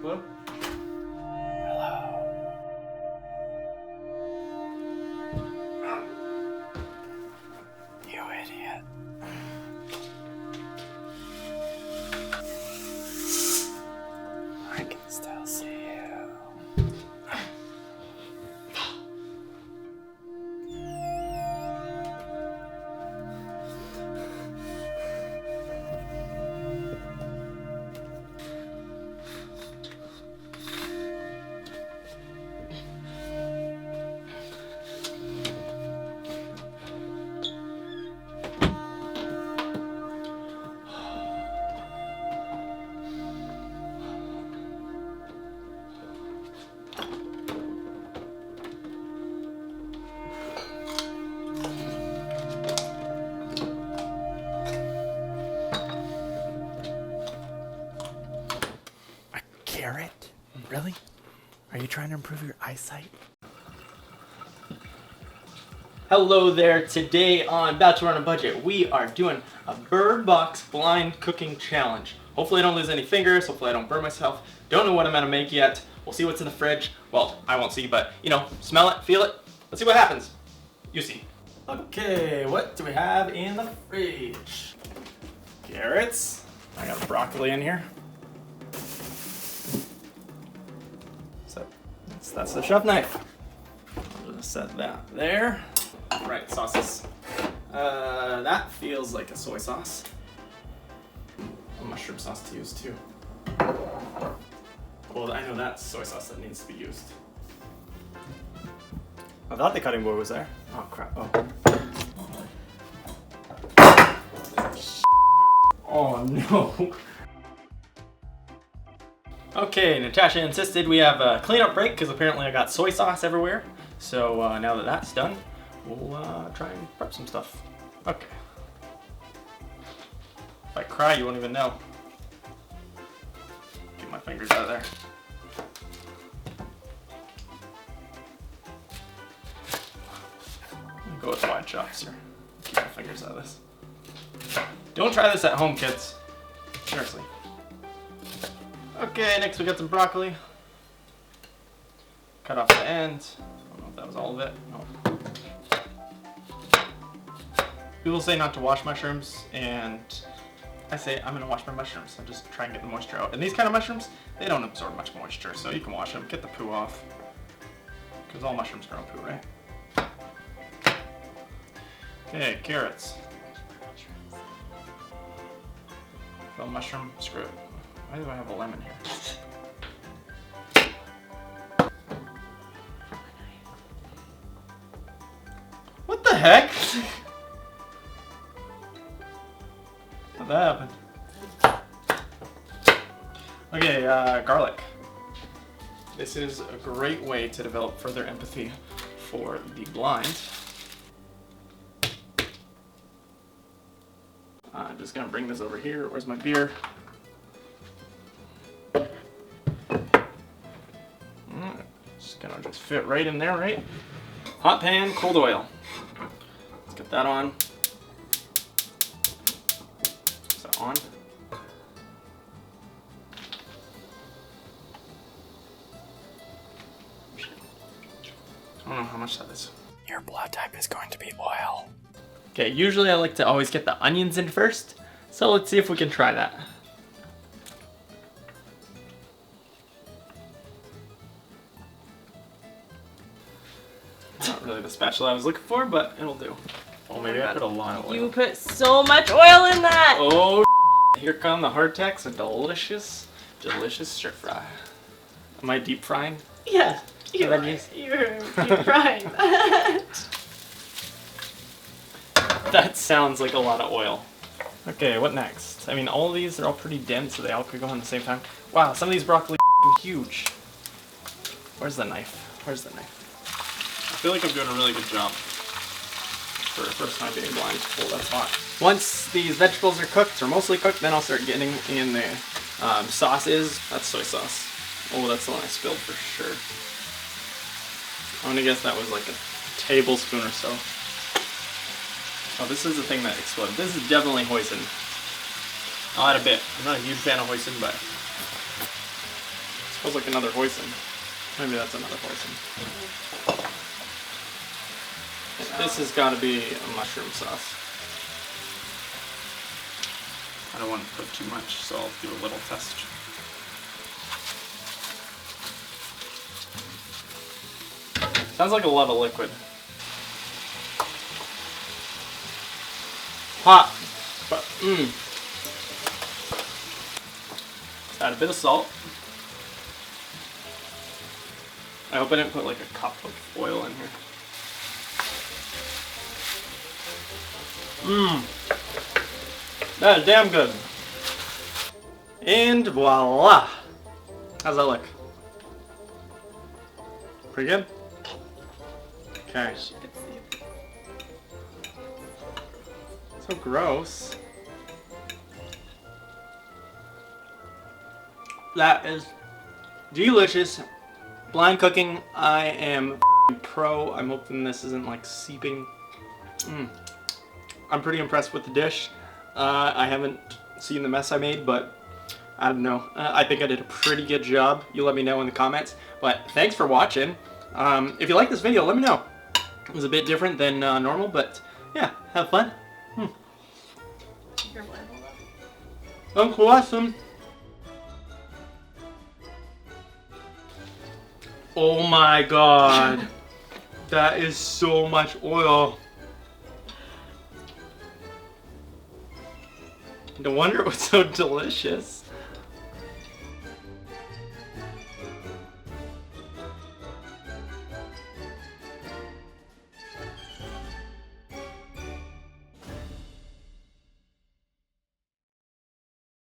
Hello? You idiot. I can still see you. Carrot? Really? Are you trying to improve your eyesight? Hello there. Today on Bachelor on a Budget, we are doing a Bird Box blind cooking challenge. Hopefully I don't lose any fingers. Hopefully I don't burn myself. Don't know what I'm gonna make yet. We'll see what's in the fridge. Well, I won't see, but you know, smell it, feel it. Let's see what happens. You see. Okay, what do we have in the fridge? Carrots. I got broccoli in here. So that's the chef knife. I'll just set that there. Right, sauces. That feels like a soy sauce. A mushroom sauce to use too. Well, I know that's soy sauce that needs to be used. I thought the cutting board was there. Oh crap. Oh no. Okay, Natasha insisted we have a cleanup break because apparently I got soy sauce everywhere. So now that that's done, we'll try and prep some stuff. Okay. If I cry, you won't even know. Get my fingers out of there. I'm gonna go with wide chops here. Keep my fingers out of this. Don't try this at home, kids. Seriously. Okay, next we got some broccoli. Cut off the end. I don't know if that was all of it. No. People say not to wash mushrooms, and I say I'm gonna wash my mushrooms. I just try and get the moisture out. And these kind of mushrooms, they don't absorb much moisture, so you can wash them, get the poo off. Because all mushrooms grow poo, right? Okay, carrots. Well, mushroom, screw it. Why do I have a lemon here? What the heck? How'd that happen? Okay, garlic. This is a great way to develop further empathy for the blind. I'm just gonna bring this over here. Where's my beer? Just gonna just fit right in there, right? Hot pan, cold oil. Let's get that on. Is that on? I don't know how much that is. Your blood type is going to be oil. Okay, usually I like to always get the onions in first, so let's see if we can try that. Not really the spatula I was looking for, but it'll do. Oh, maybe I put a lot of oil. You put so much oil in that! Oh, here come the hardtacks, a delicious, delicious stir fry. Am I deep frying? Yeah, you're deep frying that. That sounds like a lot of oil. Okay, what next? I mean, all of these are all pretty dense, so they all could go on at the same time. Wow, some of these broccoli are huge. Where's the knife? Where's the knife? I feel like I'm doing a really good job for the first time being blind. Oh, that's hot. Once these vegetables are cooked, or mostly cooked, then I'll start getting in the sauces. That's soy sauce. Oh, that's the one I spilled for sure. I'm gonna guess that was like a tablespoon or so. Oh, this is the thing that exploded. This is definitely hoisin. I'll add a bit. I'm not a huge fan of hoisin, but it's Feels like another hoisin. Maybe that's another hoisin. This has got to be a mushroom sauce. I don't want to put too much, so I'll do a little test. Sounds like a lot of liquid. Hot, but add a bit of salt. I hope I didn't put like a cup of oil in here. That is damn good. And voila. How's that look? Pretty good? Okay. So gross. That is delicious. Blind cooking, I am pro. I'm hoping this isn't like seeping. I'm pretty impressed with the dish. I haven't seen the mess I made, but I don't know. I think I did a pretty good job. You let me know in the comments. But thanks for watching. If you like this video, let me know. It was a bit different than normal, but yeah, have fun. Uncle Awesome. Oh my god. That is so much oil. No wonder it was so delicious.